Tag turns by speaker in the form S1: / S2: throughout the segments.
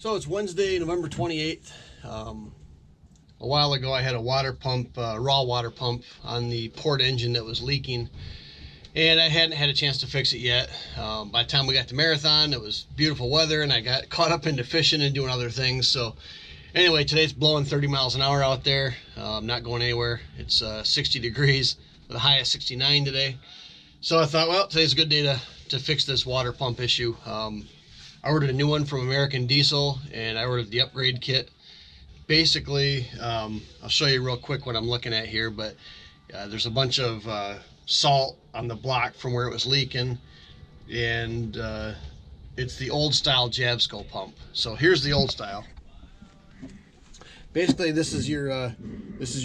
S1: So it's Wednesday, November 28th. A while ago I had a water pump, raw water pump on the port engine that was leaking, and I hadn't had a chance to fix it yet. By the time we got to Marathon, it was beautiful weather and I got caught up into fishing and doing other things. So anyway, today's blowing 30 miles an hour out there. I'm not going anywhere. It's 60 degrees with a high of 69 today. So I thought, well, today's a good day to fix this water pump issue. I ordered a new one from American Diesel, and I ordered the upgrade kit. Basically, I'll show you real quick what I'm looking at here, but there's a bunch of salt on the block from where it was leaking, and it's the old style Jabsco pump. So here's the old style. Basically, this is your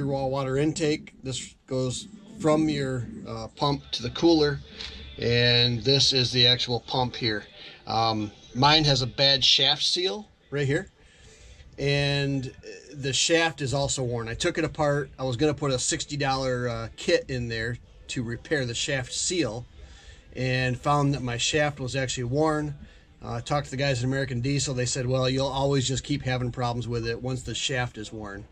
S1: raw water intake. This goes from your pump to the cooler, and this is the actual pump here. Mine has a bad shaft seal right here, and the shaft is also worn. I took it apart. I was going to put a $60 kit in there to repair the shaft seal, and found that my shaft was actually worn. Talked to the guys at American Diesel. They said, well, you'll always just keep having problems with it once the shaft is worn.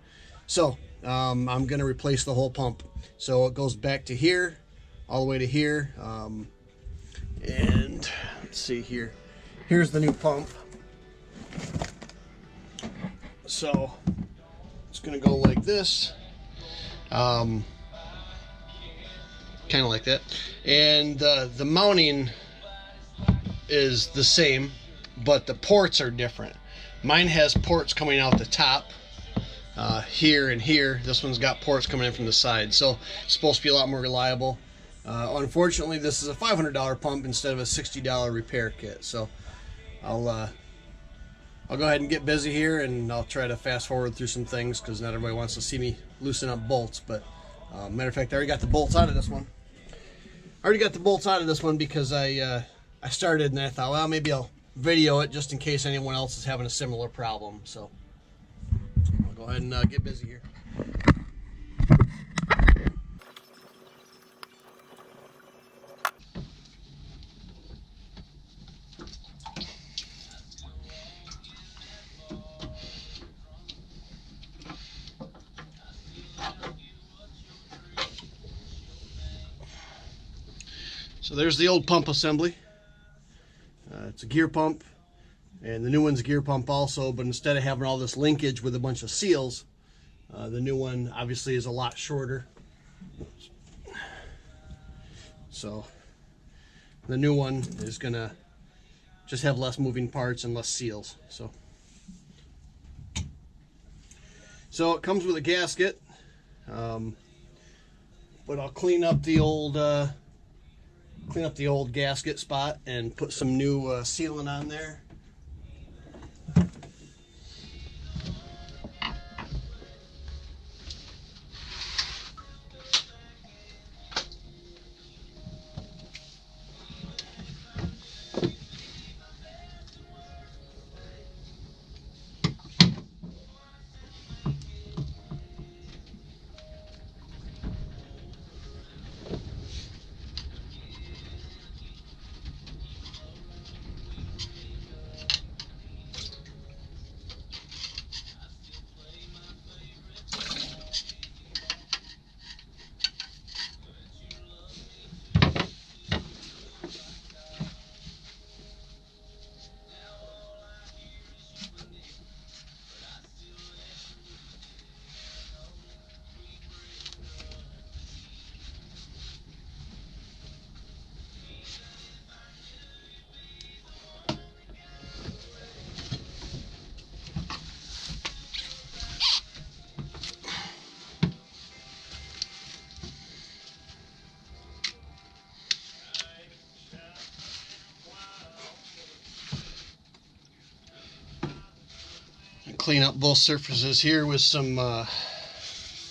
S1: So I'm going to replace the whole pump. So it goes back to here, all the way to here. And let's see here. Here's the new pump. So it's going to go like this. Kind of like that. And the mounting is the same, but the ports are different. Mine has ports coming out the top, here and here. This one's got ports coming in from the side, so it's supposed to be a lot more reliable. Unfortunately, this is a $500 pump instead of a $60 repair kit. So I'll go ahead and get busy here, and I'll try to fast forward through some things because not everybody wants to see me loosen up bolts. But matter of fact, I already got the bolts out of this one. Because I started and I thought, well, maybe I'll video it just in case anyone else is having a similar problem. So I'll go ahead and get busy here. So there's the old pump assembly. It's a gear pump, and the new one's a gear pump also, but instead of having all this linkage with a bunch of seals, the new one obviously is a lot shorter. So the new one is gonna just have less moving parts and less seals. So it comes with a gasket, but I'll clean up the old gasket spot and put some new sealant on there. Clean up both surfaces here with some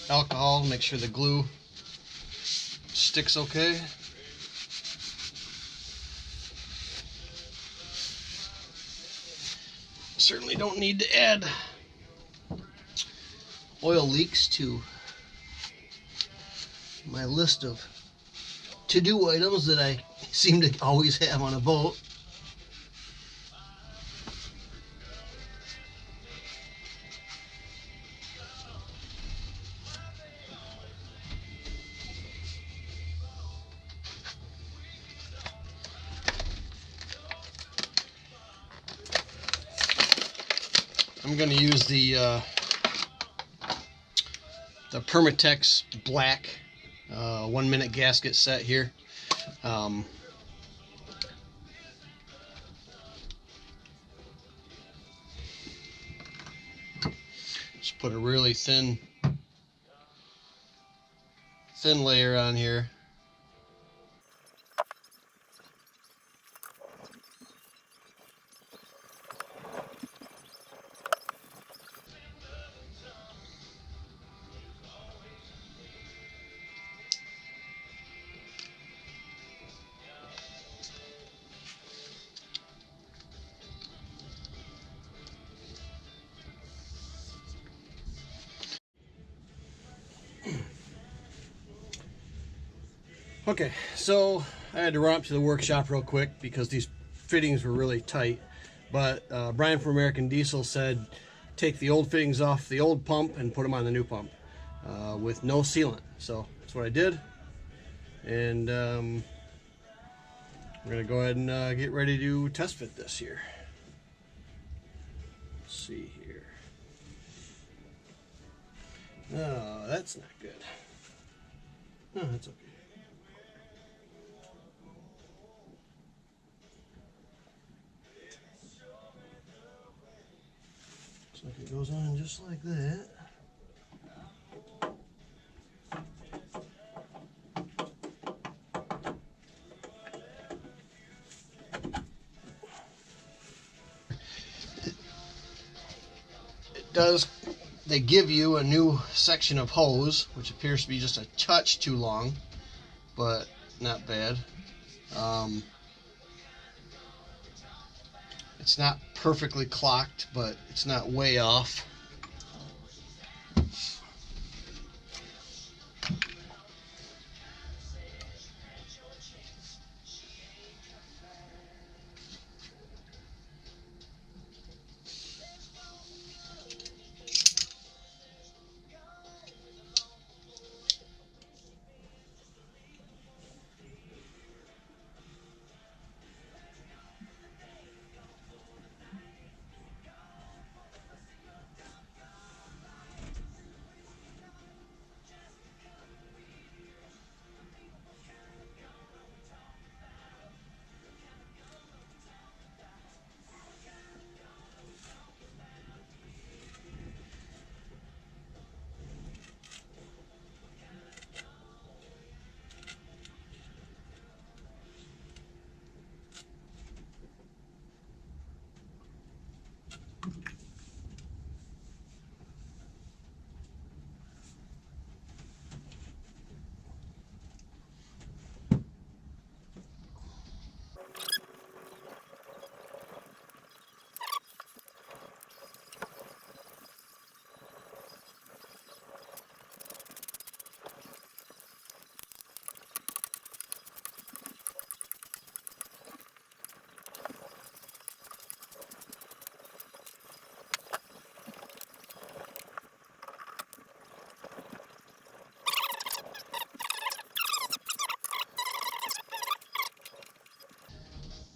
S1: alcohol, make sure the glue sticks okay. Certainly don't need to add oil leaks to my list of to-do items that I seem to always have on a boat. I'm going to use the Permatex black 1 minute gasket set here. Just put a really thin layer on here. Okay, so I had to run up to the workshop real quick because these fittings were really tight. But Brian from American Diesel said take the old fittings off the old pump and put them on the new pump with no sealant. So that's what I did. And we're going to go ahead and get ready to test fit this here. Let's see here. No, that's not good. No, that's okay. Looks like it goes on just like that. They give you a new section of hose, which appears to be just a touch too long, but not bad. It's not perfectly clocked, but it's not way off.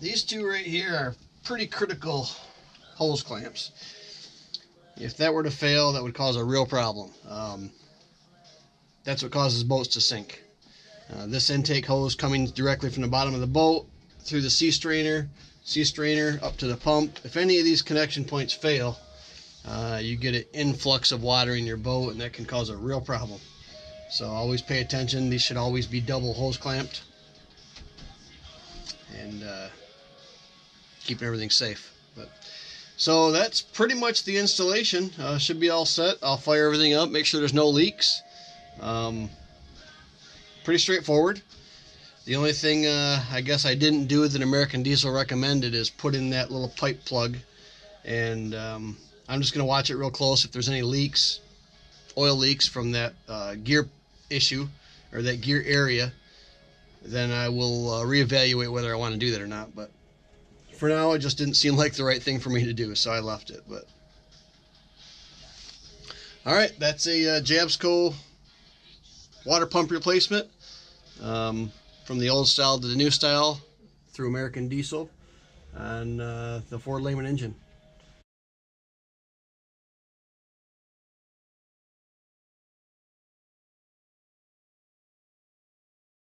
S1: These two right here are pretty critical hose clamps. If that were to fail, that would cause a real problem. That's what causes boats to sink. This intake hose coming directly from the bottom of the boat through the sea strainer up to the pump. If any of these connection points fail, you get an influx of water in your boat, and that can cause a real problem. So always pay attention. These should always be double hose clamped, and keeping everything safe. So that's pretty much the installation. Should be all set. I'll fire everything up, make sure there's no leaks. Pretty straightforward. The only thing I guess I didn't do that American Diesel recommended is put in that little pipe plug, and I'm just going to watch it real close. If there's any leaks, oil leaks from that gear issue or that gear area, then I will reevaluate whether I want to do that or not. But for now, it just didn't seem like the right thing for me to do, so I left it. But all right, that's a Jabsco water pump replacement from the old style to the new style through American Diesel and the Ford Lehman engine.